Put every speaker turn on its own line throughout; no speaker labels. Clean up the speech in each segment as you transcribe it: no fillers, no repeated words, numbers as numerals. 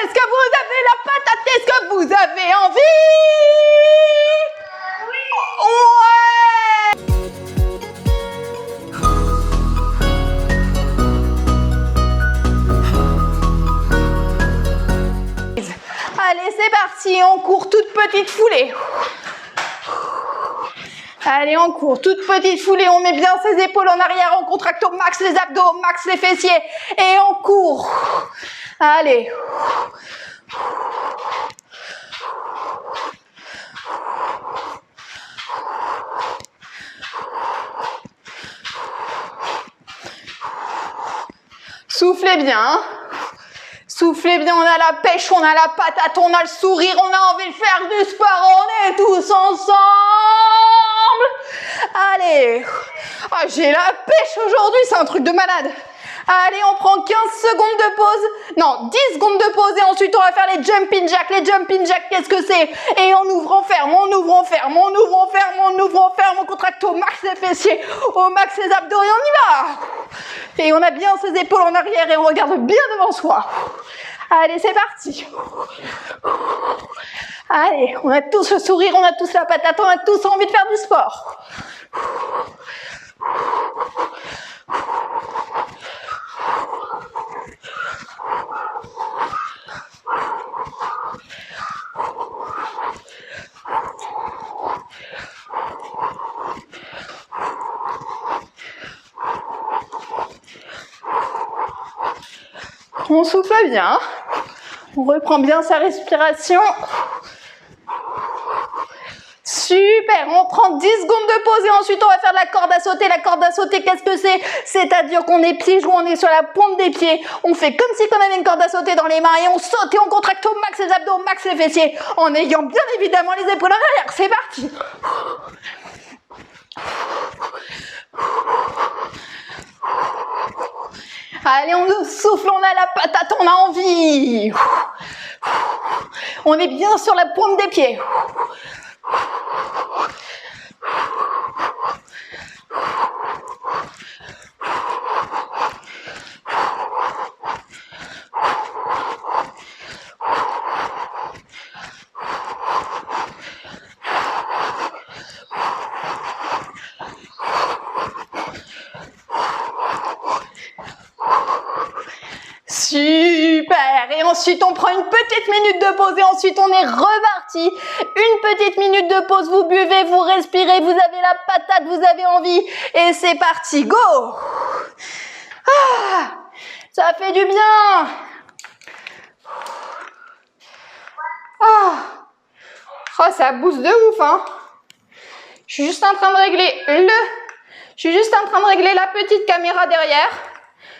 est-ce que vous avez la patate? Est-ce que vous avez envie?
Oui.
Ouais! Allez, c'est parti, on court toute petite foulée. Allez, on court toute petite foulée, on met bien ses épaules en arrière, on contracte au max les abdos, au max les fessiers et on court. Allez. Soufflez bien, hein. Soufflez bien, on a la pêche, on a la patate, on a le sourire, on a envie de faire du sport, on est tous ensemble. Allez. Ah, j'ai la pêche aujourd'hui, c'est un truc de malade. Allez, on prend 15 secondes de pause. Non, 10 secondes de pause et ensuite on va faire les jumping jacks. Les jumping jacks, qu'est-ce que c'est? Et on ouvre, on ferme, on ouvre, on ferme, on ouvre, on ferme, on ouvre, on ferme, on contracte au max les fessiers, au max les abdos et on y va. Et on a bien ses épaules en arrière et on regarde bien devant soi. Allez, c'est parti. Allez, on a tous le sourire, on a tous la patate, on a tous envie de faire du sport. On souffle bien, on reprend bien sa respiration. Super, on prend 10 secondes de pause et ensuite on va faire de la corde à sauter. La corde à sauter, qu'est-ce que c'est? C'est-à-dire qu'on est pieds joints, on est sur la pointe des pieds. On fait comme si on avait une corde à sauter dans les mains et on saute et on contracte au max les abdos, au max les fessiers, en ayant bien évidemment les épaules en arrière. C'est parti. Allez, on nous souffle, on a la patate, on a envie. On est bien sur la pointe des pieds. Super! Et ensuite, on prend une petite minute de pause et ensuite, on est reparti. Une petite minute de pause, vous buvez, vous respirez, vous avez la patate, vous avez envie. Et c'est parti, go! Ah, ça fait du bien! Ah, oh, ça booste de ouf, hein! Je suis juste en train de régler la petite caméra derrière.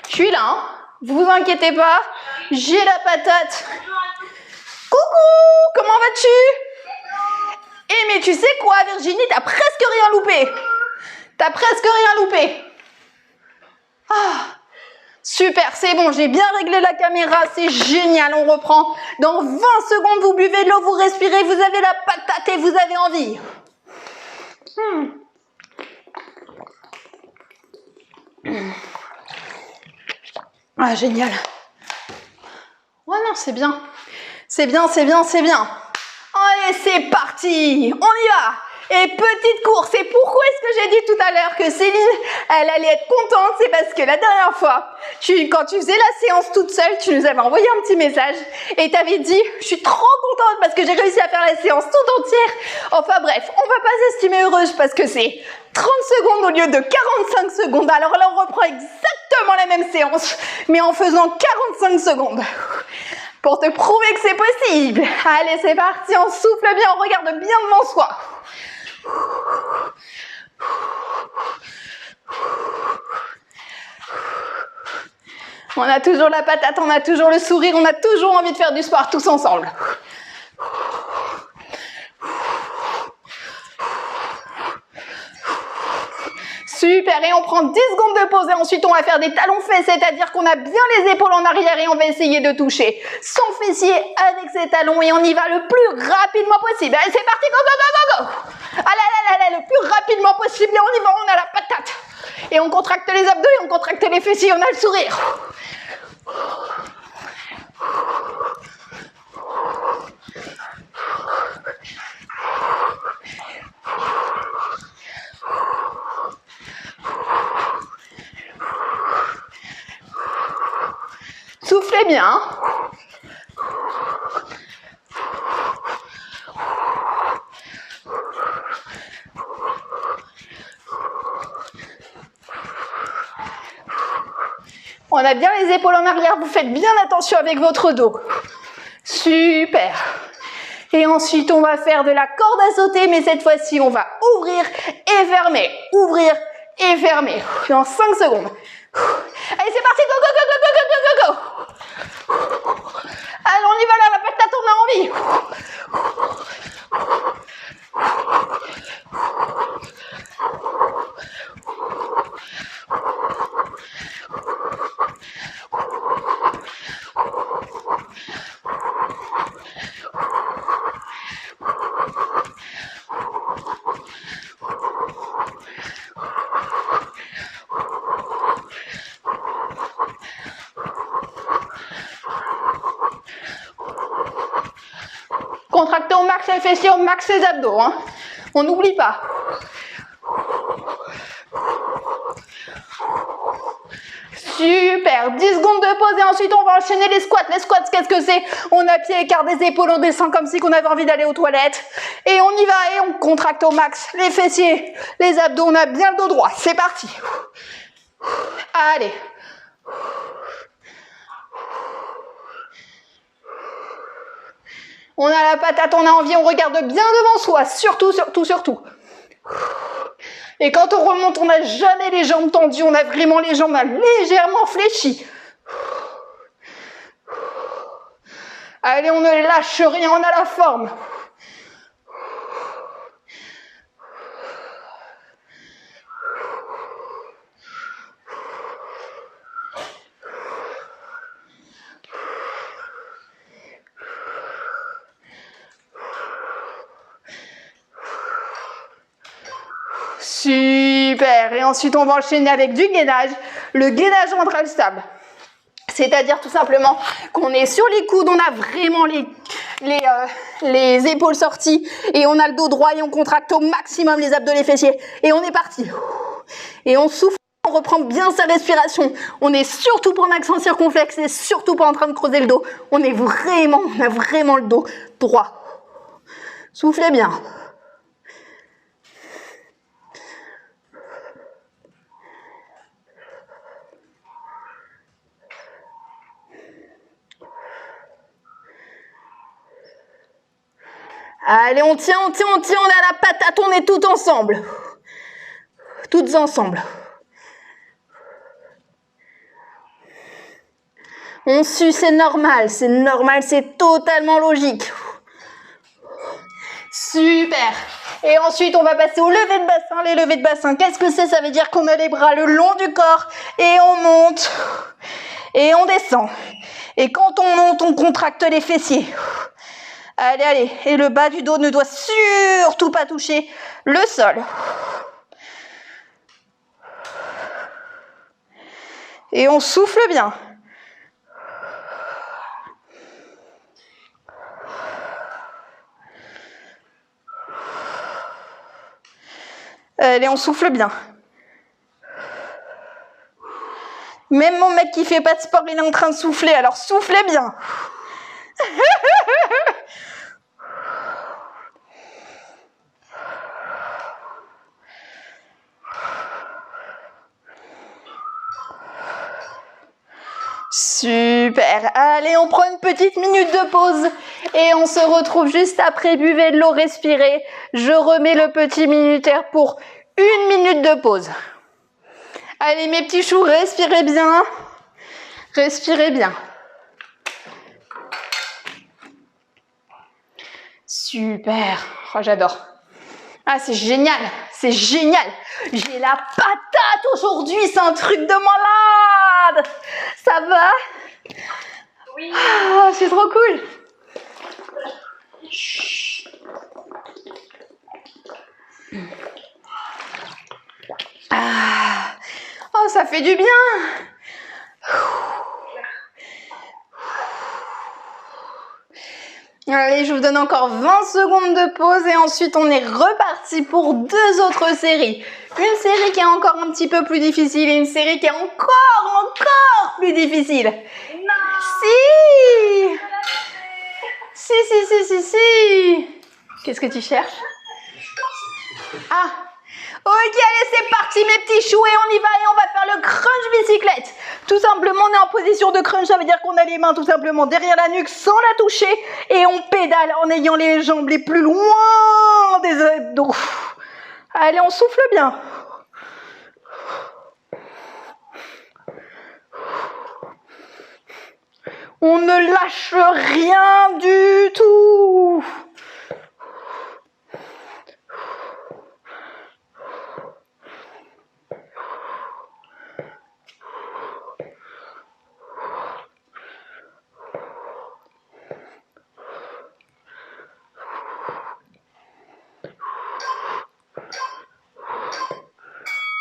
Je suis là, hein. Vous inquiétez pas, j'ai la patate. Coucou, comment vas-tu? Eh mais tu sais quoi Virginie, t'as presque rien loupé. T'as presque rien loupé. Ah, super, c'est bon, j'ai bien réglé la caméra, c'est génial, on reprend. Dans 20 secondes, vous buvez de l'eau, vous respirez, vous avez la patate et vous avez envie. Ah, génial. Ouais, non, c'est bien. C'est bien, c'est bien, c'est bien. Allez, c'est parti. On y va. Et petite course. Et pourquoi est-ce que j'ai dit tout à l'heure que Céline, elle allait être contente? C'est parce que la dernière fois, quand tu faisais la séance toute seule, tu nous avais envoyé un petit message et tu avais dit « Je suis trop contente parce que j'ai réussi à faire la séance tout entière. » Enfin bref, on va pas s'estimer heureuse parce que c'est 30 secondes au lieu de 45 secondes. Alors là, on reprend exactement la même séance, mais en faisant 45 secondes. Pour te prouver que c'est possible. Allez, c'est parti, on souffle bien, on regarde bien devant soi. On a toujours la patate, on a toujours le sourire, on a toujours envie de faire du sport tous ensemble. Super, et on prend 10 secondes de pause et ensuite on va faire des talons-fesses, c'est-à-dire qu'on a bien les épaules en arrière et on va essayer de toucher son fessier avec ses talons et on y va le plus rapidement possible. Allez, c'est parti, go, go, go, go, go. Allez, le plus rapidement possible et on y va, on a la patate. Et on contracte les abdos et on contracte les fessiers, on a le sourire. Soufflez bien. On a bien les épaules en arrière, vous faites bien attention avec votre dos. Super. Et ensuite, on va faire de la corde à sauter, mais cette fois-ci, on va ouvrir et fermer. Ouvrir et fermer. En 5 secondes. Allez, c'est parti, go, go, go, go, go, go, go, go. Allez, on y va là, la patate, on a envie. Contractez au max les fessiers, au max les abdos. Hein. On n'oublie pas. Super. 10 secondes de pause et ensuite on va enchaîner les squats. Les squats, qu'est-ce que c'est? On appuie écart des épaules, on descend comme si on avait envie d'aller aux toilettes. Et on y va et on contracte au max les fessiers, les abdos. On a bien le dos droit. C'est parti. Allez. On a la patate, on a envie, on regarde bien devant soi, surtout, surtout, surtout. Et quand on remonte, on n'a jamais les jambes tendues, on a vraiment les jambes légèrement fléchies. Allez, on ne lâche rien, on a la forme. Super. Et ensuite, on va enchaîner avec du gainage. Le gainage ventral stable. C'est-à-dire tout simplement qu'on est sur les coudes, on a vraiment les épaules sorties et on a le dos droit et on contracte au maximum les abdos, les fessiers. Et on est parti. Et on souffle, on reprend bien sa respiration. On n'est surtout pas en accent circonflexe et surtout pas en train de creuser le dos. On a vraiment le dos droit. Soufflez bien. Allez, on tient, on a la patate, on est toutes ensemble. Toutes ensemble. On sue, c'est normal, c'est totalement logique. Super. Et ensuite, on va passer au lever de bassin. Les levées de bassin, qu'est-ce que c'est? Ça veut dire qu'on a les bras le long du corps et on monte et on descend. Et quand on monte, on contracte les fessiers. Allez, allez. Et le bas du dos ne doit surtout pas toucher le sol. Et on souffle bien. Allez, on souffle bien. Même mon mec qui fait pas de sport, il est en train de souffler, alors soufflez bien. Super. Allez, on prend une petite minute de pause et on se retrouve juste après. Buvez de l'eau, respirez. Je remets le petit minutaire pour 1 minute de pause. Allez, mes petits choux, respirez bien. Respirez bien. Super. Oh, j'adore. Ah, c'est génial. C'est génial. J'ai la patate aujourd'hui. C'est un truc de malade. Ça va? Oui. Ah, c'est trop cool. Chut. Ah. Oh, ça fait du bien. Allez, je vous donne encore 20 secondes de pause et ensuite on est reparti pour 2 autres séries. Une série qui est encore un petit peu plus difficile et une série qui est encore plus difficile. Non. si. Si. Qu'est-ce que tu cherches? Ah. Ok, allez, c'est parti mes petits choux et on y va et on va faire le crunch bicyclette. Tout simplement, on est en position de crunch, ça veut dire qu'on a les mains tout simplement derrière la nuque sans la toucher et on pédale en ayant les jambes les plus loin des abdos. Allez, on souffle bien. On ne lâche rien du tout.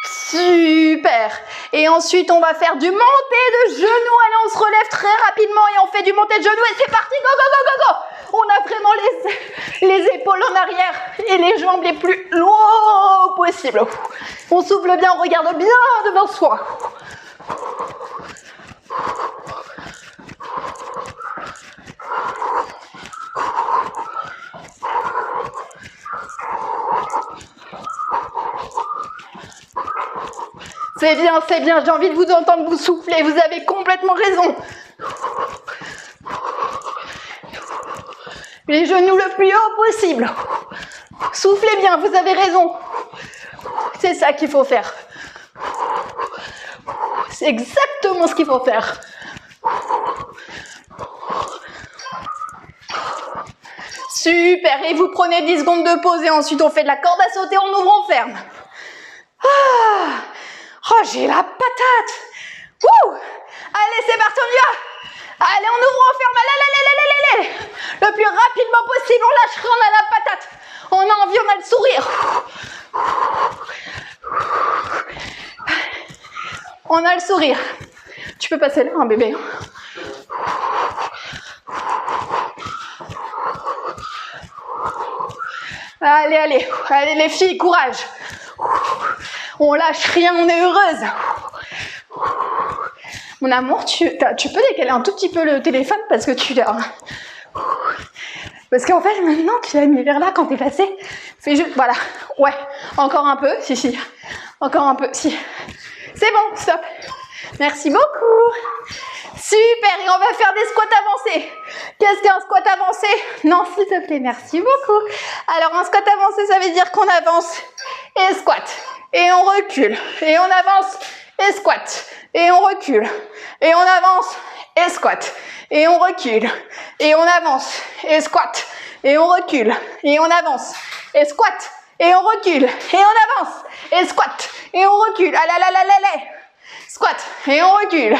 Super. Et ensuite, on va faire du montée de genoux. Allez, on se relève très rapidement et on fait du montée de genoux. Et c'est parti, go, go, go, go, go. On a vraiment les épaules en arrière et les jambes les plus loin possible. On souffle bien, on regarde bien devant soi. C'est bien, j'ai envie de vous entendre vous souffler, vous avez complètement raison. Les genoux le plus haut possible. Soufflez bien, vous avez raison. C'est ça qu'il faut faire. C'est exactement ce qu'il faut faire. Super, et vous prenez 10 secondes de pause et ensuite on fait de la corde à sauter, on ouvre, on ferme. Ah. Oh, j'ai la patate. Wouh. Allez, c'est parti, on y va. Allez, on ouvre, on ferme. Allez. Le plus rapidement possible, on lâche, on a la patate. On a envie, on a le sourire. On a le sourire. Tu peux passer là, hein, bébé. Allez, les filles, courage. On lâche rien, on est heureuse. Mon amour, tu peux décaler un tout petit peu le téléphone parce que tu l'as. Parce qu'en fait, maintenant, tu l'as mis vers là quand t'es passé. Fais juste, voilà. Ouais, encore un peu, si. Encore un peu, si. C'est bon, stop. Merci beaucoup. Super, et on va faire des squats avancés. Qu'est-ce qu'un squat avancé? Non, s'il te plaît, merci beaucoup. Alors, un squat avancé, ça veut dire qu'on avance et squat. Et on recule. Et on avance et squat. Et on recule. Et on avance et squat. Et on recule. Et on avance et squat. Et on recule. Et on avance et squat. Et on recule. Et on avance et squat. Et on recule. Allez. Squat. Et on recule.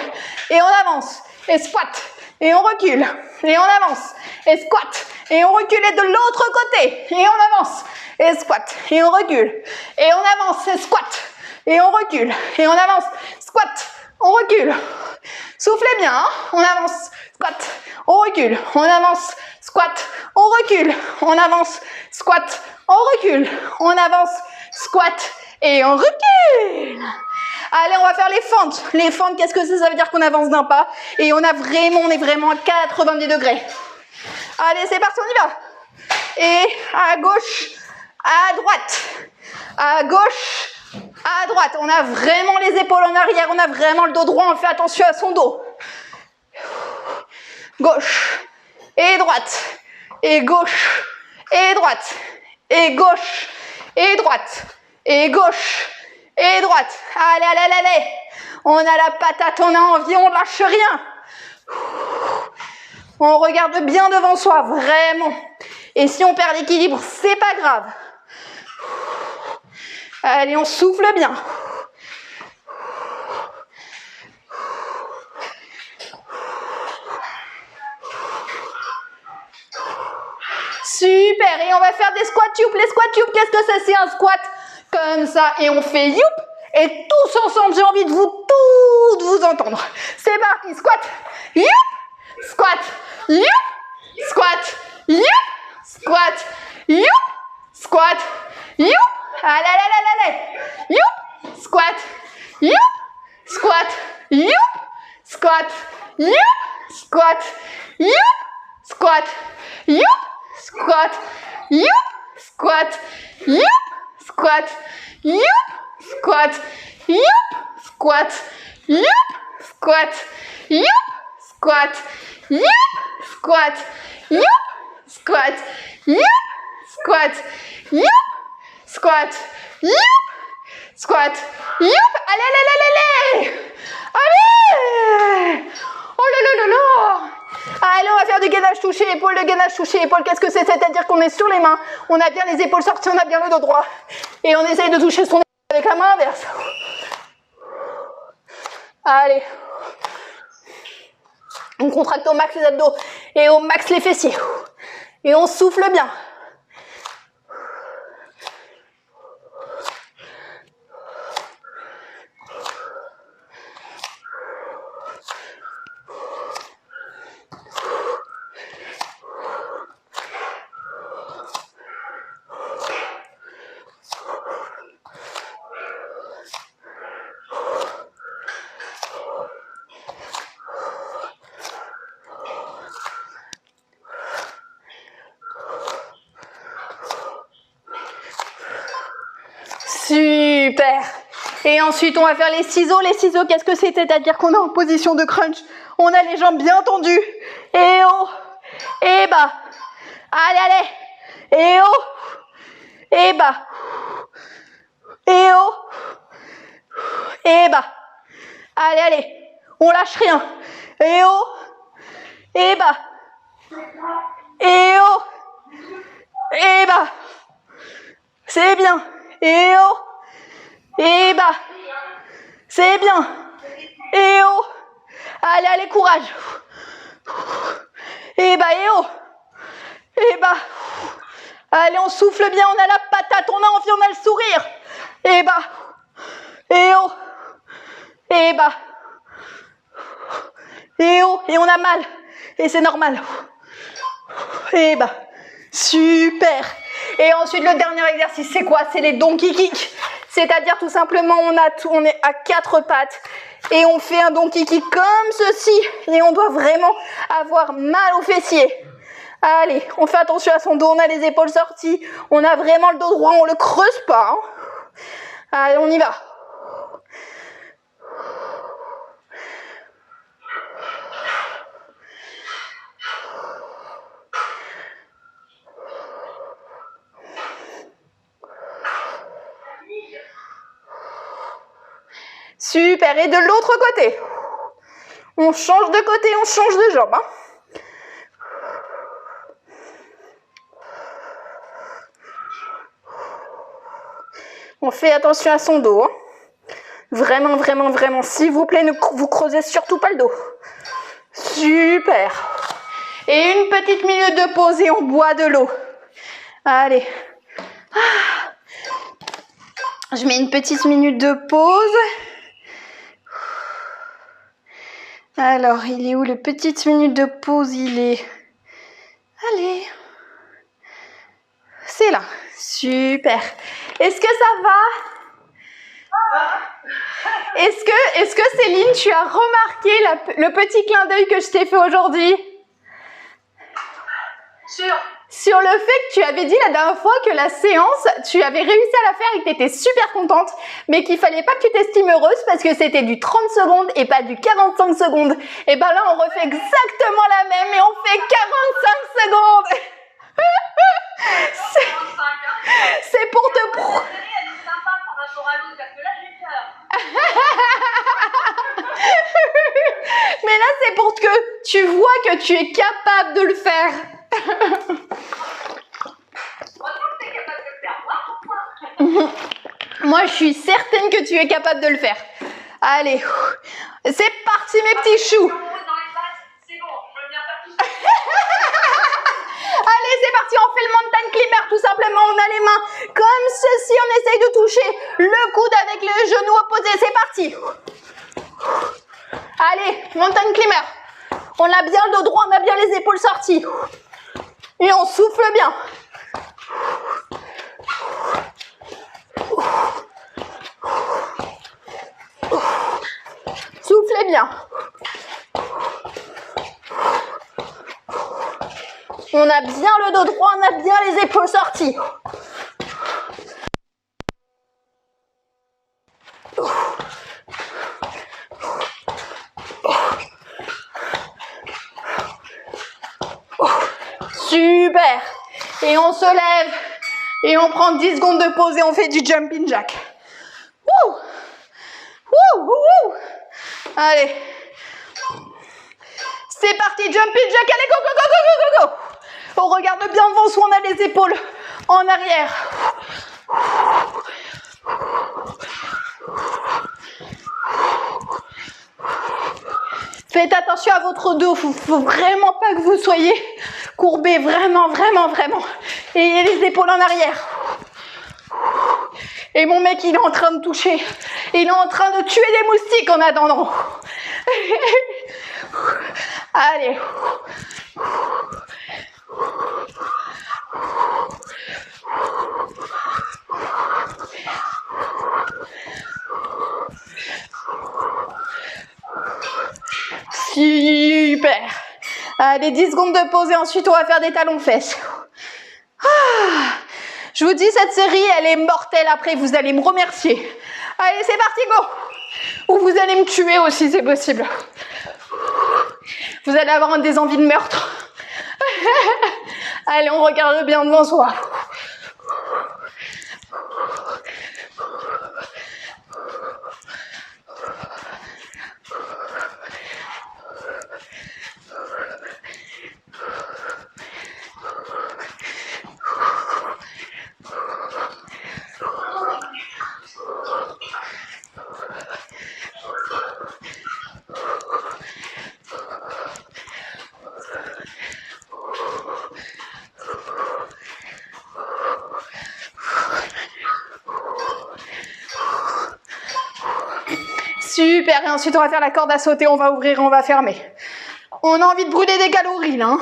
Et on avance. Et squat. Et on recule. Et on avance. Et squat. Et on recule. Et de l'autre côté. Et on avance. Et squat. Et on recule. Et on avance. Et squat. Et on recule. Et on avance. Squat. On recule. Soufflez bien. Hein, on avance. Squat. On recule. On avance. Squat. On recule. On avance. Squat. On recule. On avance. Squat. Et on recule. Allez, on va faire les fentes. Les fentes, qu'est-ce que c'est? Ça veut dire qu'on avance d'un pas et on est vraiment à 90 degrés. Allez, c'est parti, on y va. Et à gauche, à droite. À gauche, à droite. On a vraiment les épaules en arrière, on a vraiment le dos droit, on fait attention à son dos. Gauche et droite. Et gauche et droite. Et gauche et droite. Et gauche et droite. Allez. On a la patate, on a envie, on lâche rien. On regarde bien devant soi, vraiment. Et si on perd l'équilibre, c'est pas grave. Allez, on souffle bien. Super, et on va faire des squats tubes. Les squats tubes, qu'est-ce que c'est? C'est un squat comme ça et on fait youp. Et tous ensemble, j'ai envie de toutes vous entendre. C'est parti, squat, youp, squat, youp, squat, youp, squat, youp, squat, youp. Allez, youp, squat, youp, squat, youp, squat, youp. squat, youp, squat, youp, squat, youp, squat, youp, squat, youp, squat, youp, squat, youp, squat, youp, squat, youp, squat, youp, squat, youp, squat, youp, squat, youp, squat, youp, allez, allez, allez, allez, allez, oh là là là là. Allez, on va faire du gainage touché épaule, le gainage touché épaule, qu'est-ce que c'est? C'est-à-dire qu'on est sur les mains, on a bien les épaules sorties, on a bien le dos droit, et on essaye de toucher son épaule avec la main inverse. Allez, on contracte au max les abdos et au max les fessiers, et on souffle bien. Super. Et ensuite, on va faire les ciseaux. Les ciseaux, qu'est-ce que c'est? C'est-à-dire qu'on est en position de crunch. On a les jambes bien tendues. Et haut. Et bas. Allez, allez. Et haut. Et bas. Et haut. Et bas. Allez, allez. On lâche rien. Et haut. Et bas. Et haut. Et bas. C'est bien. Et haut. Et bas. C'est bien. Et haut. Allez, allez, courage. Et bas, et haut. Et bas. Allez, on souffle bien, on a la patate, on a envie, on a le sourire. Et bas. Et haut. Et bas. Et haut. Et on a mal. Et c'est normal. Et bas. Super. Et ensuite, le dernier exercice, c'est quoi? C'est les donkey kicks. C'est-à-dire tout simplement, on est à 4 pattes et on fait un donkey kick comme ceci. Et on doit vraiment avoir mal aux fessiers. Allez, on fait attention à son dos, on a les épaules sorties. On a vraiment le dos droit, on ne le creuse pas. Hein. Allez, on y va. Super, et de l'autre côté. On change de côté, on change de jambe. Hein. On fait attention à son dos. Hein. Vraiment, vraiment, vraiment, s'il vous plaît, ne vous creusez surtout pas le dos. Super. Et une petite minute de pause et on boit de l'eau. Allez. Je mets une petite minute de pause. Alors, il est où le petite minute de pause? Il est... Allez. C'est là. Super. Est-ce que ça va? Est-ce que Céline, tu as remarqué le petit clin d'œil que je t'ai fait aujourd'hui? Sur le fait que tu avais dit la dernière fois que la séance, tu avais réussi à la faire et que tu étais super contente, mais qu'il fallait pas que tu t'estimes heureuse parce que c'était du 30 secondes et pas du 45 secondes. Et ben là, on refait exactement la même et on fait 45 secondes. C'est pour te prouver. Mais là, c'est pour que tu vois que tu es capable de le faire. Moi, je suis certaine que tu es capable de le faire. Allez, c'est parti mes petits choux. Allez, c'est parti, on fait le mountain climber tout simplement. On a les mains comme ceci, on essaye de toucher le coude avec le genou opposé. C'est parti. Allez, mountain climber. On a bien le dos droit, on a bien les épaules sorties. Et on souffle bien. Soufflez bien. On a bien le dos droit, on a bien les épaules sorties. Super. Et on se lève et on prend 10 secondes de pause et on fait du jumping jack. Wouh. Wouh, wouh, wouh. Allez. C'est parti, jumping jack. Allez, go, go, go, go, go, go, go. On regarde bien devant soi, on a les épaules en arrière. Faites attention à votre dos, il ne faut vraiment pas que vous soyez courbé, vraiment, vraiment, vraiment. Et les épaules en arrière. Et mon mec, il est en train de toucher. Il est en train de tuer des moustiques en attendant. Allez. Super. Allez, 10 secondes de pause et ensuite on va faire des talons-fesses. Je vous dis, cette série, elle est mortelle. Après, vous allez me remercier. Allez, c'est parti, go. Ou vous allez me tuer aussi, c'est possible. Vous allez avoir des envies de meurtre. Allez, on regarde bien devant soi. Super, et ensuite on va faire la corde à sauter, on va ouvrir et on va fermer. On a envie de brûler des calories là. Hein.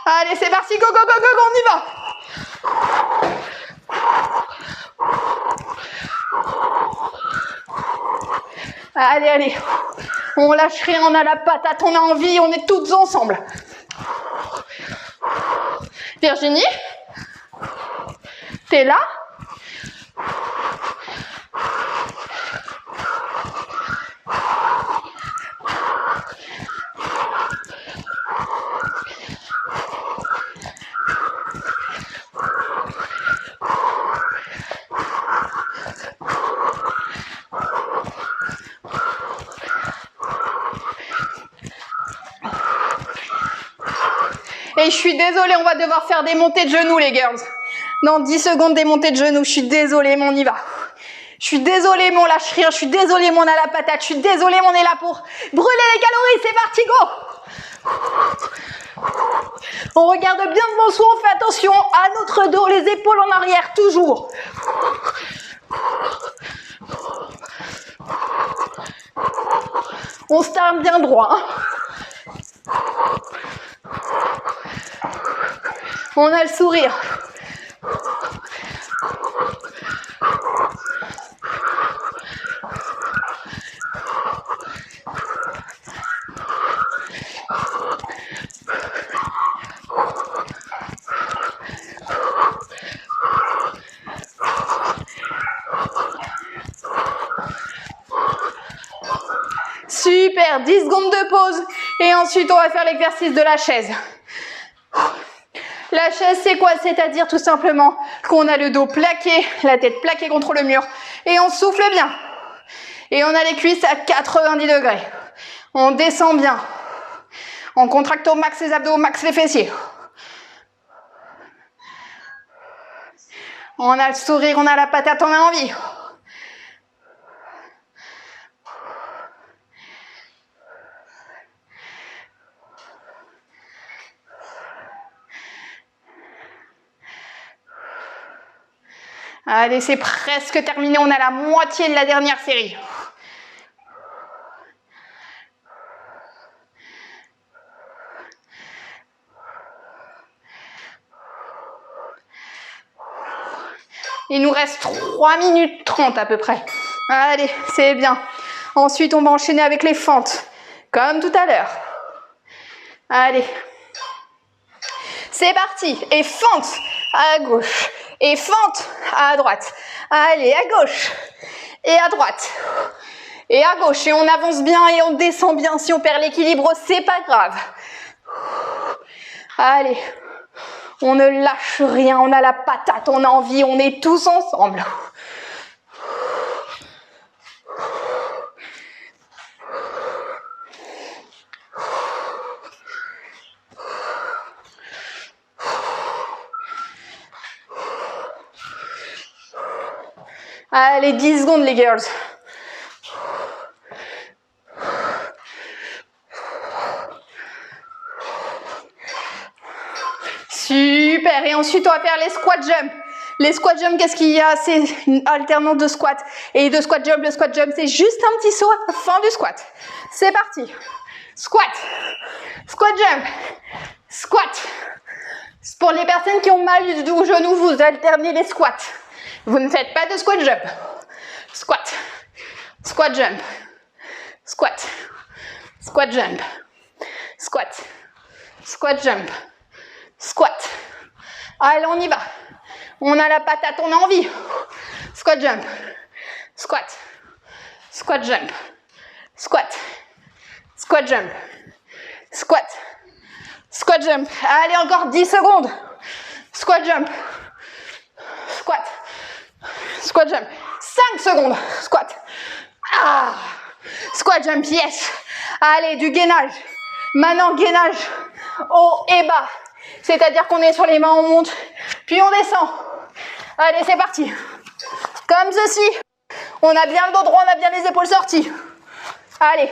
Allez, c'est parti, go, go, go, go, go, on y va. Allez, allez, on lâche rien, on a la patate, on a envie, on est toutes ensemble. Virginie, t'es là? Et je suis désolée, on va devoir faire des montées de genoux, les girls. Dans 10 secondes, des montées de genoux. Je suis désolée, mais on y va. Je suis désolée, mais on lâche rien. Je suis désolée, mais on a la patate. Je suis désolée, mais on est là pour brûler les calories. C'est parti, go! On regarde bien devant soi. On fait attention à notre dos, les épaules en arrière, toujours. On se tient bien droit. Hein. On a le sourire. Super, 10 secondes de pause et ensuite on va faire l'exercice de la chaise. La chaise, c'est quoi? C'est-à-dire tout simplement qu'on a le dos plaqué, la tête plaquée contre le mur et on souffle bien. Et on a les cuisses à 90 degrés. On descend bien. On contracte au max les abdos, au max les fessiers. On a le sourire, on a la patate, on a envie. Allez, c'est presque terminé, on a la moitié de la dernière série. Il nous reste 3 minutes 30 à peu près. Allez, c'est bien. Ensuite, on va enchaîner avec les fentes, comme tout à l'heure. Allez, C'est parti. Et fente à gauche. Et fente à droite. Allez, à gauche. Et à droite. Et à gauche. Et on avance bien et on descend bien. Si on perd l'équilibre, c'est pas grave. Allez. On ne lâche rien. On a la patate. On a envie. On est tous ensemble. Allez, 10 secondes les girls. Super, et ensuite on va faire les squat jump. Les squat jump, qu'est-ce qu'il y a? C'est une alternance de squat et de squat jump. Le squat jump, c'est juste un petit saut à la fin du squat. C'est parti. Squat, squat jump, squat. Pour les personnes qui ont mal au genou, vous alternez les squats. Vous ne faites pas de squat jump. Squat, squat jump, squat, squat jump, squat, squat jump, squat. Allez, on y va. On a la patate, on a envie. Squat jump, squat, squat jump, squat, squat jump, squat, squat jump. Allez, encore 10 secondes. Squat jump, squat, squat jump. 5 secondes. Squat. Ah. Squat jump, yes. Allez, du gainage. Maintenant, gainage haut et bas. C'est-à-dire qu'on est sur les mains, on monte, puis on descend. Allez, c'est parti. Comme ceci. On a bien le dos droit, on a bien les épaules sorties. Allez.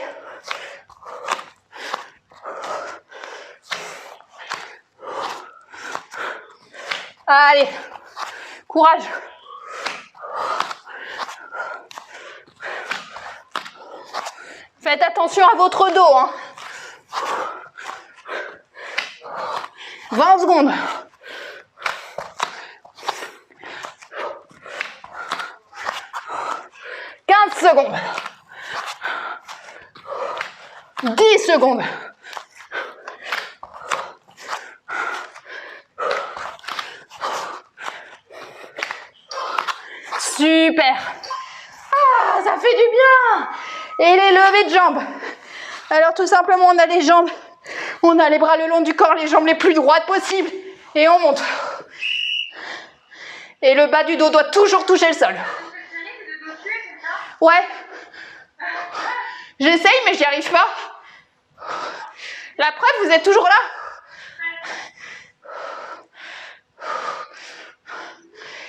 Allez. Courage. Faites attention à votre dos. Hein. 20 secondes. Secondes. 10 secondes. Super. Ah, ça fait du bien. Et les levées de jambes. Alors tout simplement, on a les jambes, on a les bras le long du corps, les jambes les plus droites possibles. Et on monte. Et le bas du dos doit toujours toucher le sol. Ouais. J'essaye, mais j'y arrive pas. La preuve, vous êtes toujours là.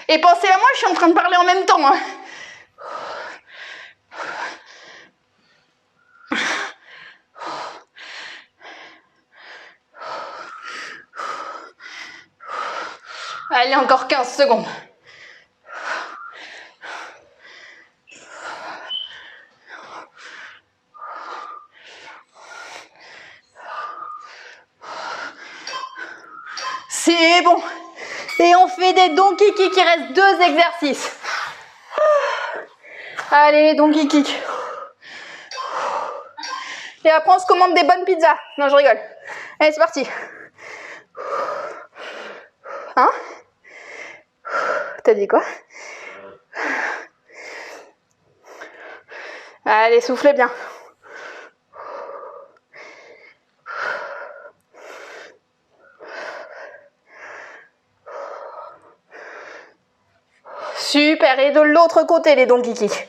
Et pensez à moi, je suis en train de parler en même temps. Hein. Allez, encore 15 secondes. C'est bon. Et on fait des donkey kicks. Il reste 2 exercices. Allez, les donkey kicks. Et après, on se commande des bonnes pizzas. Non, je rigole. Allez, c'est parti. Hein? T'as dit quoi? Allez, soufflez bien. Super, et de l'autre côté les donkey kicks.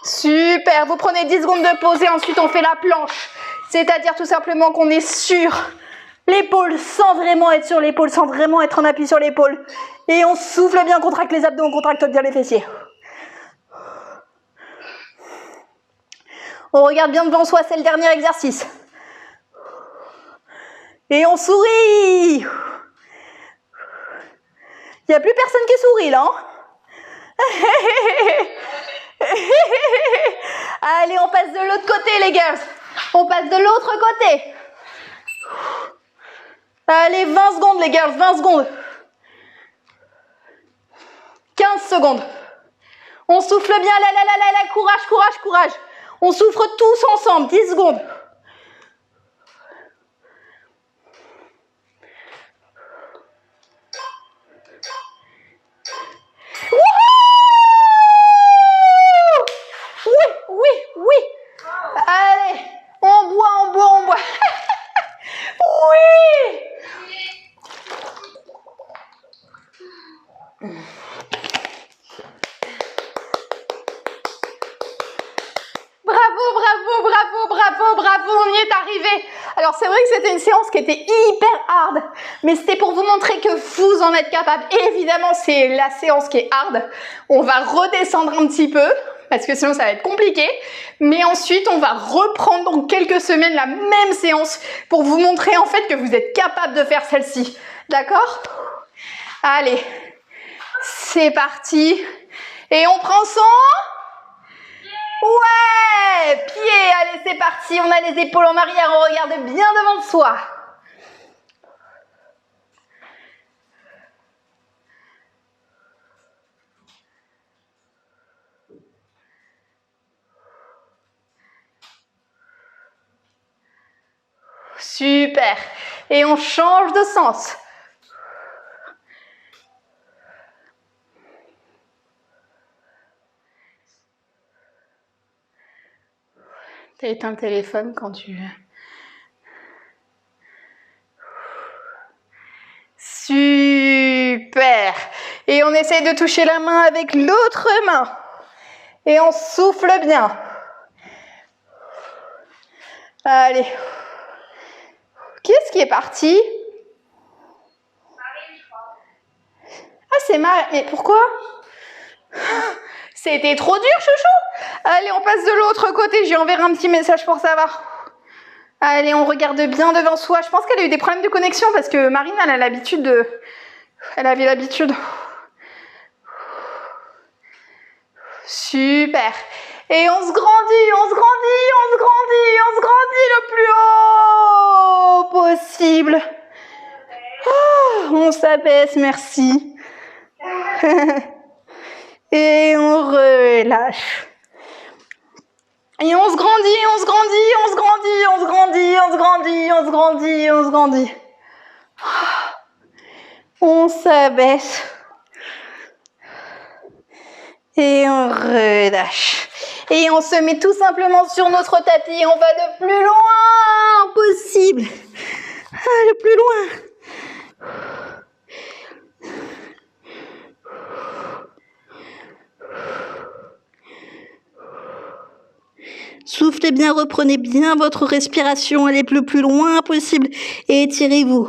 Super, vous prenez 10 secondes de pause et ensuite on fait la planche. C'est-à-dire tout simplement qu'on est sur l'épaule sans vraiment être sur l'épaule, sans vraiment être en appui sur l'épaule. Et on souffle bien, on contracte les abdos, on contracte bien les fessiers. On regarde bien devant soi, c'est le dernier exercice. Et on sourit. Il n'y a plus personne qui sourit là. Allez, on passe de l'autre côté les girls. On passe de l'autre côté. Allez, 20 secondes les girls, 20 secondes. 15 secondes. On souffle bien, là, courage, courage, courage. On souffle tous ensemble, 10 secondes. Oui. Allez, on boit. Oui. Bravo, on y est arrivé. Alors c'est vrai que c'était une séance qui était hyper hard, mais c'était pour vous montrer que vous en êtes capable. Et évidemment, c'est la séance qui est hard. On va redescendre un petit peu, parce que sinon ça va être compliqué. Mais ensuite, on va reprendre dans quelques semaines la même séance pour vous montrer en fait que vous êtes capable de faire celle-ci. D'accord? Allez, c'est parti. Et on prend son... Ouais, pied, allez c'est parti, on a les épaules en arrière, on regarde bien devant soi. Super, et on change de sens. T'as éteint le téléphone quand tu... Super. Et on essaye de toucher la main avec l'autre main. Et on souffle bien. Allez. Qui est-ce qui est parti?
Marie, je crois.
Ah, c'est Marie. Mais pourquoi? C'était trop dur, chouchou. Allez, on passe de l'autre côté. J'ai enverrai un petit message pour savoir. Allez, on regarde bien devant soi. Je pense qu'elle a eu des problèmes de connexion parce que Marine, elle a l'habitude de... Elle avait l'habitude. Super. Et on se grandit, on se grandit, on se grandit, on se grandit le plus haut possible. Oh, on s'abaisse, merci. Et on relâche. Et on se grandit, on se grandit, on se grandit, on se grandit, on se grandit, on se grandit, on se grandit. On s'abaisse. Et on relâche. Et on se met tout simplement sur notre tapis et on va le plus loin possible. Le plus loin. Soufflez bien, reprenez bien votre respiration, allez le plus loin possible et étirez-vous.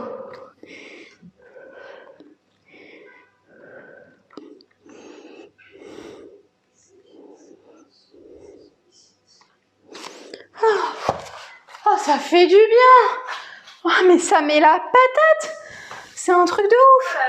Oh, ça fait du bien. Oh, mais ça met la patate. C'est un truc de ouf.